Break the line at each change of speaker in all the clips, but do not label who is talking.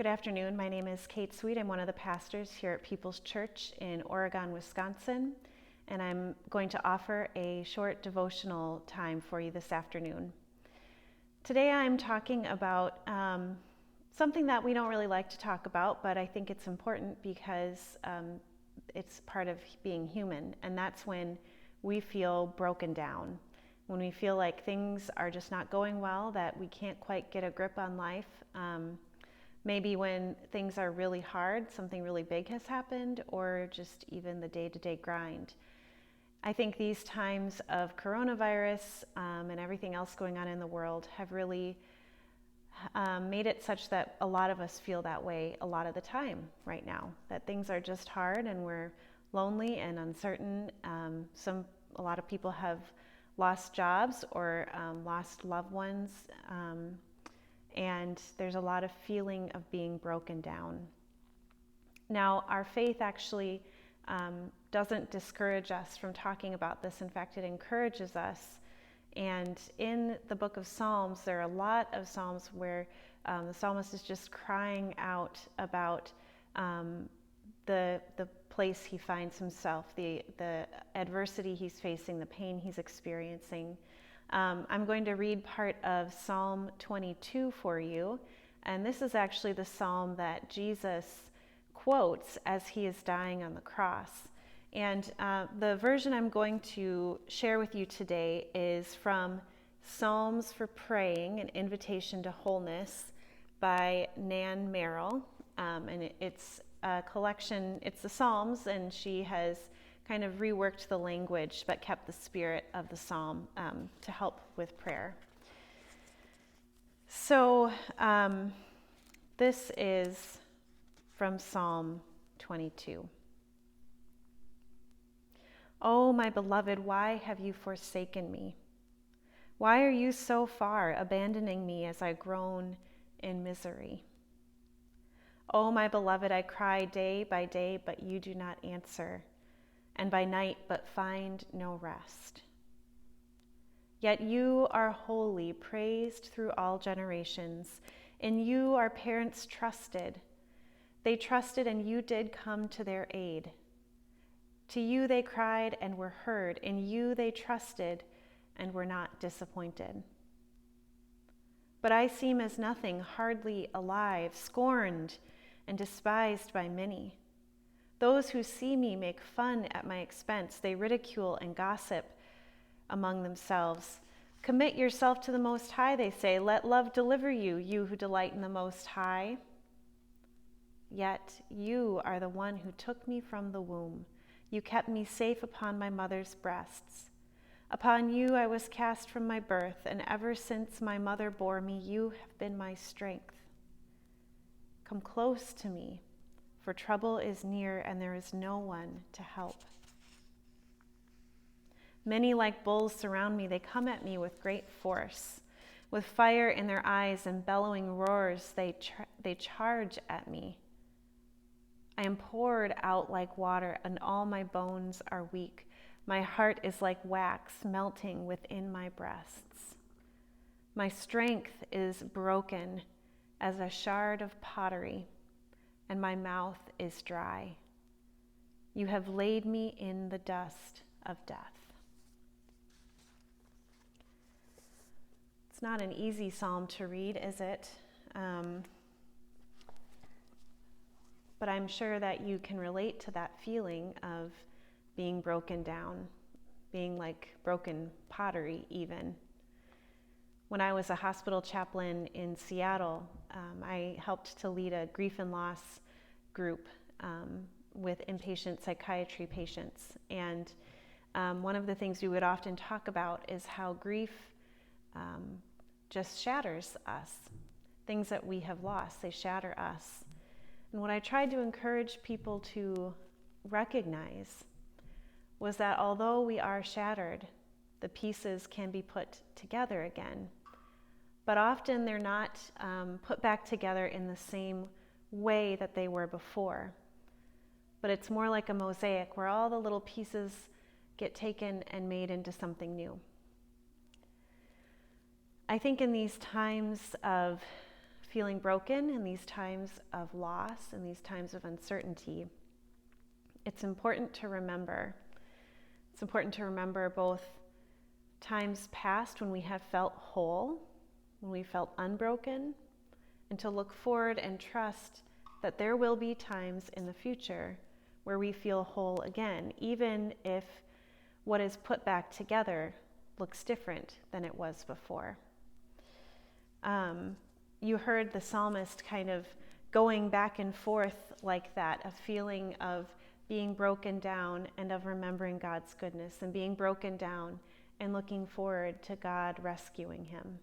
Good afternoon. My name is Kate Sweet. I'm one of the pastors here at People's Church in Oregon, Wisconsin, and I'm going to offer a short devotional time for you this afternoon. Today I'm talking about something that we don't really like to talk about, but I think it's important because it's part of being human, and that's when we feel broken down, when we feel like things are just not going well, that we can't quite get a grip on life. Maybe when things are really hard, something really big has happened, or just even the day-to-day grind. I think these times of coronavirus and everything else going on in the world have really made it such that a lot of us feel that way a lot of the time right now, that things are just hard and we're lonely and uncertain. A lot of people have lost jobs or lost loved ones. And there's a lot of feeling of being broken down. Now, our faith actually doesn't discourage us from talking about this. In fact, it encourages us. And in the book of Psalms, there are a lot of Psalms where the psalmist is just crying out about the place he finds himself, the adversity he's facing, the pain he's experiencing. I'm going to read part of Psalm 22 for you, and this is actually the psalm that Jesus quotes as he is dying on the cross. And the version I'm going to share with you today is from Psalms for Praying, an Invitation to Wholeness by Merrill. And it's a collection, it's the Psalms, and she has kind of reworked the language but kept the spirit of the psalm to help with prayer. So this is from Psalm 22. Oh, my beloved, why have you forsaken me? Why are you so far, abandoning me as I groan in misery? Oh, my beloved, I cry day by day, but you do not answer, and by night, but find no rest. Yet you are holy, praised through all generations. In you our parents trusted. They trusted, and you did come to their aid. To you they cried and were heard. In you they trusted and were not disappointed. But I seem as nothing, hardly alive, scorned and despised by many. Those who see me make fun at my expense. They ridicule and gossip among themselves. Commit yourself to the Most High, they say. Let love deliver you, you who delight in the Most High. Yet you are the one who took me from the womb. You kept me safe upon my mother's breasts. Upon you I was cast from my birth, and ever since my mother bore me, you have been my strength. Come close to me, for trouble is near and there is no one to help. Many like bulls surround me. They come at me with great force. With fire in their eyes and bellowing roars, they charge at me. I am poured out like water, and all my bones are weak. My heart is like wax melting within my breasts. My strength is broken as a shard of pottery, and my mouth is dry. You have laid me in the dust of death. It's not an easy psalm to read, is it? But I'm sure that you can relate to that feeling of being broken down, being like broken pottery even. When I was a hospital chaplain in Seattle, I helped to lead a grief and loss group with inpatient psychiatry patients. And one of the things we would often talk about is how grief just shatters us. Things that we have lost, they shatter us. And what I tried to encourage people to recognize was that although we are shattered, the pieces can be put together again. But often they're not put back together in the same way that they were before. But it's more like a mosaic where all the little pieces get taken and made into something new. I think in these times of feeling broken in these times of loss, in these times of uncertainty, it's important to remember. It's important to remember both times past when we have felt whole, when we felt unbroken, and to look forward and trust that there will be times in the future where we feel whole again, even if what is put back together looks different than it was before. You heard the psalmist kind of going back and forth like that, a feeling of being broken down and of remembering God's goodness, and being broken down and looking forward to God rescuing him.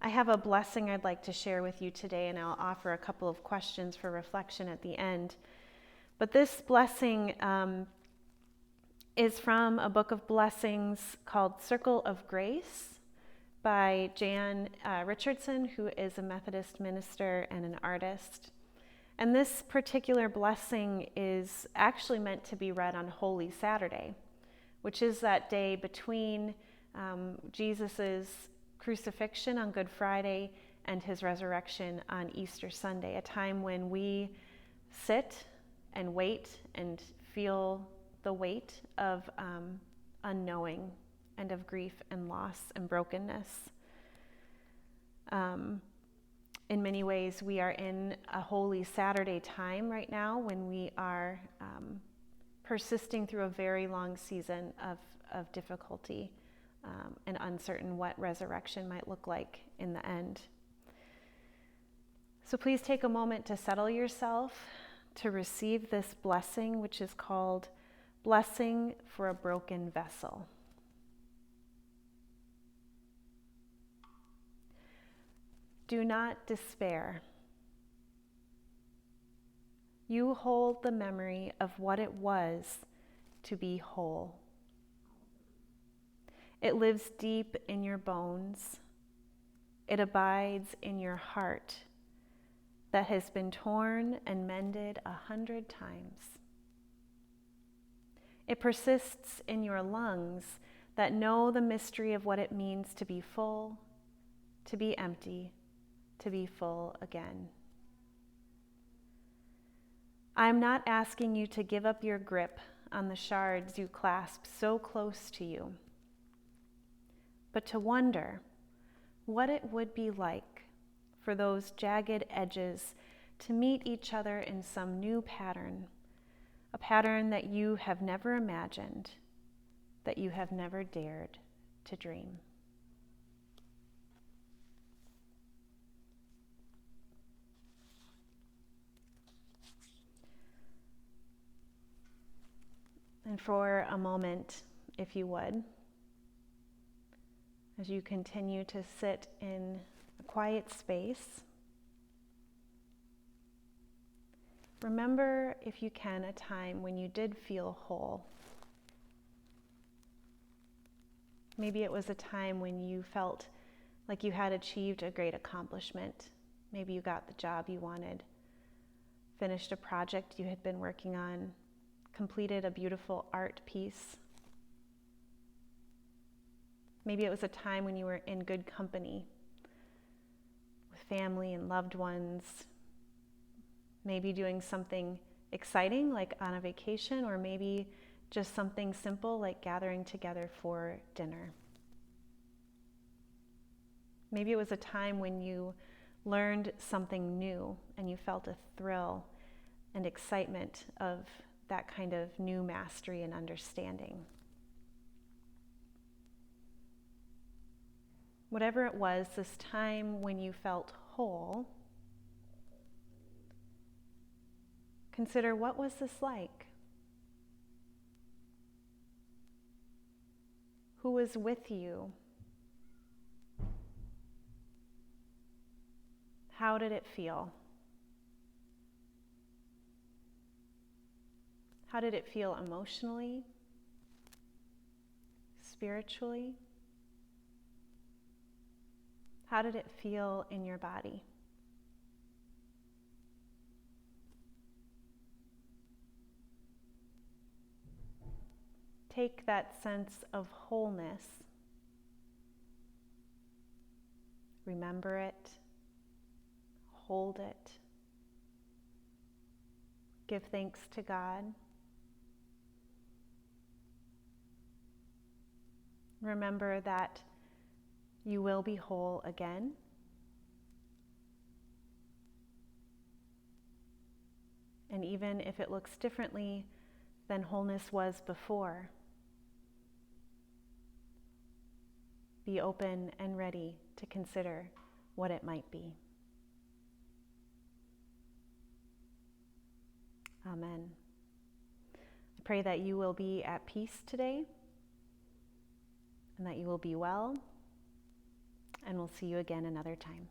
I have a blessing I'd like to share with you today, and I'll offer a couple of questions for reflection at the end. But this blessing is from a book of blessings called Circle of Grace by Jan Richardson, who is a Methodist minister and an artist. And this particular blessing is actually meant to be read on Holy Saturday, which is that day between Jesus's crucifixion on Good Friday and his resurrection on Easter Sunday, a time when we sit and wait and feel the weight of unknowing and of grief and loss and brokenness. In many ways, we are in a Holy Saturday time right now when we are persisting through a very long season of difficulty and uncertain what resurrection might look like in the end. So please take a moment to settle yourself to receive this blessing, which is called Blessing for a Broken Vessel. Do not despair. You hold the memory of what it was to be whole. It lives deep in your bones. It abides in your heart that has been torn and mended 100 times. It persists in your lungs that know the mystery of what it means to be full, to be empty, to be full again. I'm not asking you to give up your grip on the shards you clasp so close to you, but to wonder what it would be like for those jagged edges to meet each other in some new pattern, a pattern that you have never imagined, that you have never dared to dream. And for a moment, if you would, as you continue to sit in a quiet space, remember, if you can, a time when you did feel whole. Maybe it was a time when you felt like you had achieved a great accomplishment. Maybe you got the job you wanted, finished a project you had been working on, completed a beautiful art piece. Maybe it was a time when you were in good company with family and loved ones, maybe doing something exciting like on a vacation, or maybe just something simple like gathering together for dinner. Maybe it was a time when you learned something new and you felt a thrill and excitement of that kind of new mastery and understanding. Whatever it was, this time when you felt whole, consider, what was this like? Who was with you? How did it feel? How did it feel emotionally, spiritually? How did it feel in your body? Take that sense of wholeness, remember it, hold it. Give thanks to God. Remember that you will be whole again. And even if it looks differently than wholeness was before, be open and ready to consider what it might be. Amen. I pray that you will be at peace today and that you will be well, and we'll see you again another time.